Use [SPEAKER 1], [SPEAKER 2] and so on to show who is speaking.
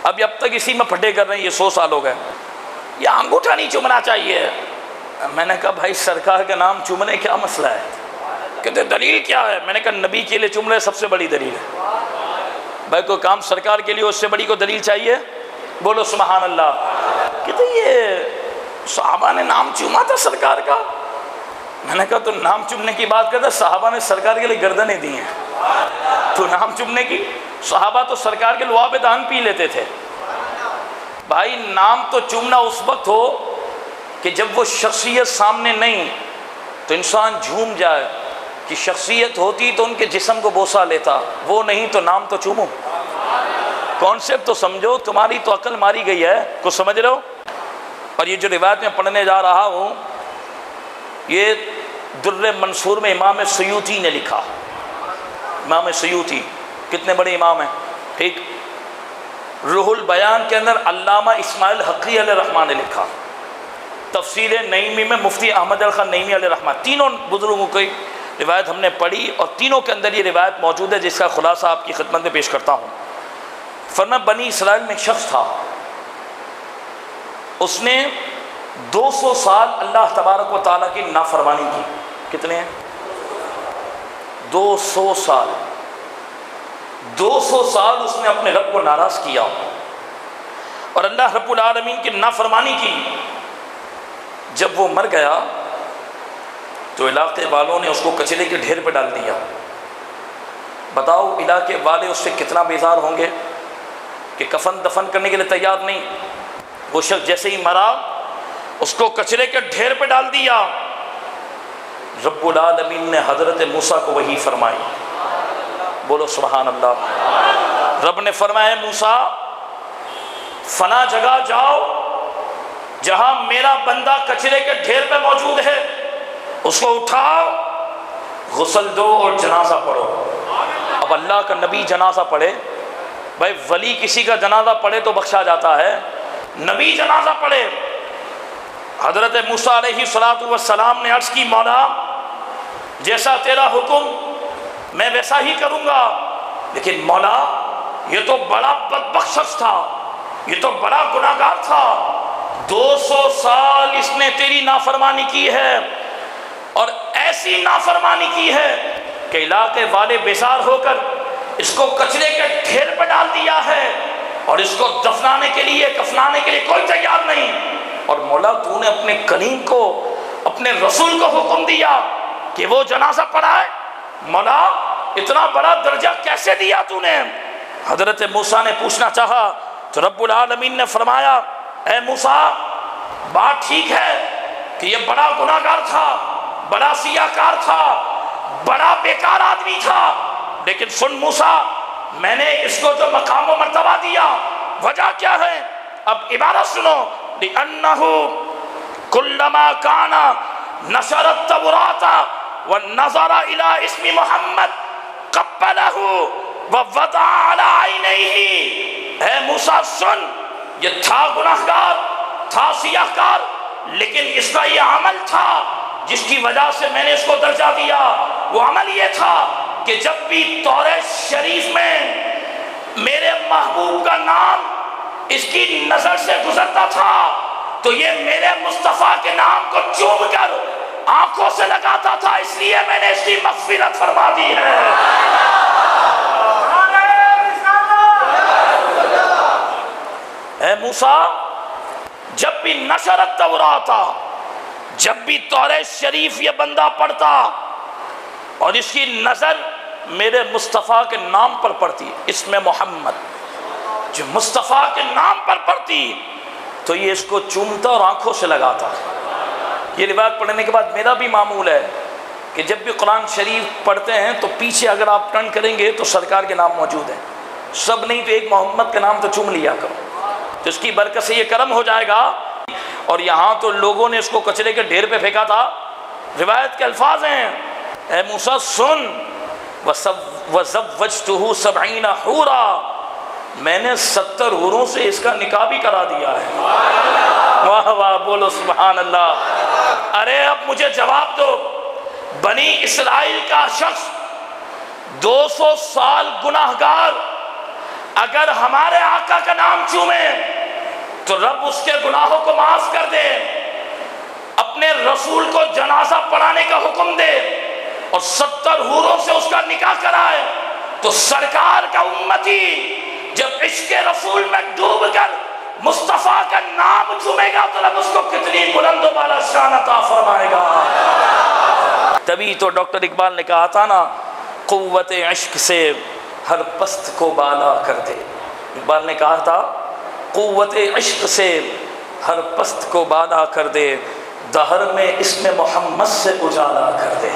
[SPEAKER 1] اب تک اسی میں پھٹے کر رہے ہیں، یہ 100 سال ہو گئے. یہ انگوٹھا نہیں چومنا چاہیے. میں نے کہا بھائی سرکار کا نام چومنے کیا مسئلہ ہے؟ کہتے دلیل کیا ہے؟ میں نے کہا نبی کے لیے چومنے سب سے بڑی دلیل ہے. بھائی کوئی کام سرکار کے لیے اس سے بڑی کو دلیل چاہیے؟ بولو سبحان اللہ. کہتے یہ صحابہ نے نام چوما تھا سرکار کا. میں نے کہا تو نام چومنے کی بات کرتا، صحابہ نے سرکار کے لیے گردنیں دی ہیں، تو نام چومنے کی؟ صحابہ تو سرکار کے لعاب دہن پی لیتے تھے. بھائی نام تو چومنا اس وقت ہو کہ جب وہ شخصیت سامنے نہیں تو انسان جھوم جائے، کہ شخصیت ہوتی تو ان کے جسم کو بوسہ لیتا، وہ نہیں تو نام تو چومو. کانسیپٹ تو سمجھو، تمہاری تو عقل ماری گئی ہے، کچھ سمجھ رہے ہو؟ اور یہ جو روایت میں پڑھنے جا رہا ہوں یہ در منصور میں امام سیوطی نے لکھا. امام سیوطی کتنے بڑے امام ہیں، ٹھیک. روح البیان کے اندر علامہ اسماعیل حقی علیہ الرحمٰن نے لکھا. تفسیر نعیمی میں مفتی احمد علی خان نعیمی علیہ الرحمٰن. تینوں بزرگوں کی روایت ہم نے پڑھی اور تینوں کے اندر یہ روایت موجود ہے، جس کا خلاصہ آپ کی خدمت میں پیش کرتا ہوں. فرمایا بنی اسرائیل میں ایک شخص تھا، اس نے 200 سال اللہ تبارک و تعالیٰ کی نافرمانی کی. کتنے ہیں؟ 200 سال. 200 سال اس نے اپنے رب کو ناراض کیا اور اللہ رب العالمین کی نافرمانی کی. جب وہ مر گیا تو علاقے والوں نے اس کو کچرے کے ڈھیر پہ ڈال دیا. بتاؤ علاقے والے اس سے کتنا بیزار ہوں گے کہ کفن دفن کرنے کے لیے تیار نہیں. وہ شخص جیسے ہی مرا اس کو کچرے کے ڈھیر پہ ڈال دیا. رب العالمین نے حضرت موسیٰ کو وحی فرمائی. بولو سبحان اللہ. رب نے فرمایا موسیٰ فلاں جگہ جاؤ جہاں میرا بندہ کچرے کے ڈھیر پہ موجود ہے، اس کو اٹھاؤ، غسل دو اور جنازہ پڑھو. اب اللہ کا نبی جنازہ پڑھے؟ بھائی ولی کسی کا جنازہ پڑھے تو بخشا جاتا ہے، نبی جنازہ پڑھے. حضرت موسیٰ علیہ السلام نے عرض کی مولا جیسا تیرا حکم میں ویسا ہی کروں گا، لیکن مولا یہ تو بڑا بدبخت شخص تھا، یہ تو بڑا گناہگار تھا. 200 سال اس نے تیری نافرمانی کی ہے اور ایسی نافرمانی کی ہے کہ علاقے والے بیزار ہو کر اس کو کچرے کے ڈھیر پہ ڈال دیا ہے اور اس کو دفنانے کے لیے کفنانے کے لیے کوئی تیار نہیں. اور مولا تو نے اپنے کلیم کو، اپنے رسول کو حکم دیا کہ وہ جنازہ پڑھائے. مولا اتنا بڑا درجہ کیسے دیا تو نے؟ حضرت موسیٰ نے پوچھنا چاہا تو رب العالمین نے فرمایا اے موسیٰ بات ٹھیک ہے کہ یہ بڑا گناہگار تھا، بڑا سیاہکار تھا، بڑا بیکار آدمی تھا، لیکن سن موسیٰ میں نے اس کو جو مقام و مرتبہ دیا وجہ کیا ہے؟ اب عبارت سنو. لِأَنَّهُ كُلَّمَا كَانَ نَشَرَ التَّوْرَاةَ وَالنَّظَرَ إِلَىٰ اسْمِ مُحَمَّد قَبَّلَهُ وَوَضَعَ عَلَىٰ عَيْنَيْهِ. اے موسیٰ سن، یہ تھا گناہگار، تھا سیاہکار، لیکن اس کا یہ عمل تھا جس کی وجہ سے میں نے اس کو درجہ دیا. وہ عمل یہ تھا کہ جب بھی توریت شریف میں میرے محبوب کا نام اس کی نظر سے گزرتا تھا تو یہ میرے مصطفیٰ کے نام کو چوم کر آنکھوں سے لگاتا تھا، اس لیے میں نے اس کی مغفرت فرما دی ہے. اے موسیٰ جب بھی نشر التوراۃ، جب بھی توریت شریف یہ بندہ پڑھتا اور اس کی نظر میرے مصطفیٰ کے نام پر پڑتی، اسم محمد جو مصطفیٰ کے نام پر پڑتی، تو یہ اس کو چومتا اور آنکھوں سے لگاتا. یہ روایت پڑھنے کے بعد میرا بھی معمول ہے کہ جب بھی قرآن شریف پڑھتے ہیں تو پیچھے اگر آپ ٹرن کریں گے تو سرکار کے نام موجود ہیں. سب نہیں تو ایک محمد کا نام تو چوم لیا کرو، تو اس کی برکت سے یہ کرم ہو جائے گا. اور یہاں تو لوگوں نے اس کو کچرے کے ڈھیر پہ پھینکا تھا. روایت کے الفاظ ہیں اے موسیٰ سن وَزَوَّجْتُهُ 70 حورا، میں نے 70 حوروں سے اس کا نکاح بھی کرا دیا ہے. واہ واہ بولو سبحان اللہ. ارے اب مجھے جواب دو، بنی اسرائیل کا شخص 200 سال گناہگار اگر ہمارے آقا کا نام چومے تو رب اس کے گناہوں کو معاف کر دے، اپنے رسول کو جنازہ پڑھانے کا حکم دے اور 70 حوروں سے اس کا نکاح کرائے، تو سرکار کا امتی جب عشق رسول میں ڈوب کر مصطفیٰ کا نام چومے گا تو رب اس کو کتنی بلند و بالا شان عطا فرمائے گا۔ تبھی تو ڈاکٹر اقبال نے کہا تھا نا، قوت عشق سے ہر پست کو بالا کر دے۔ اقبال نے کہا تھا قوت عشق سے ہر پست کو بالا کر دے، دہر میں اسم محمد سے اجالا کر دے۔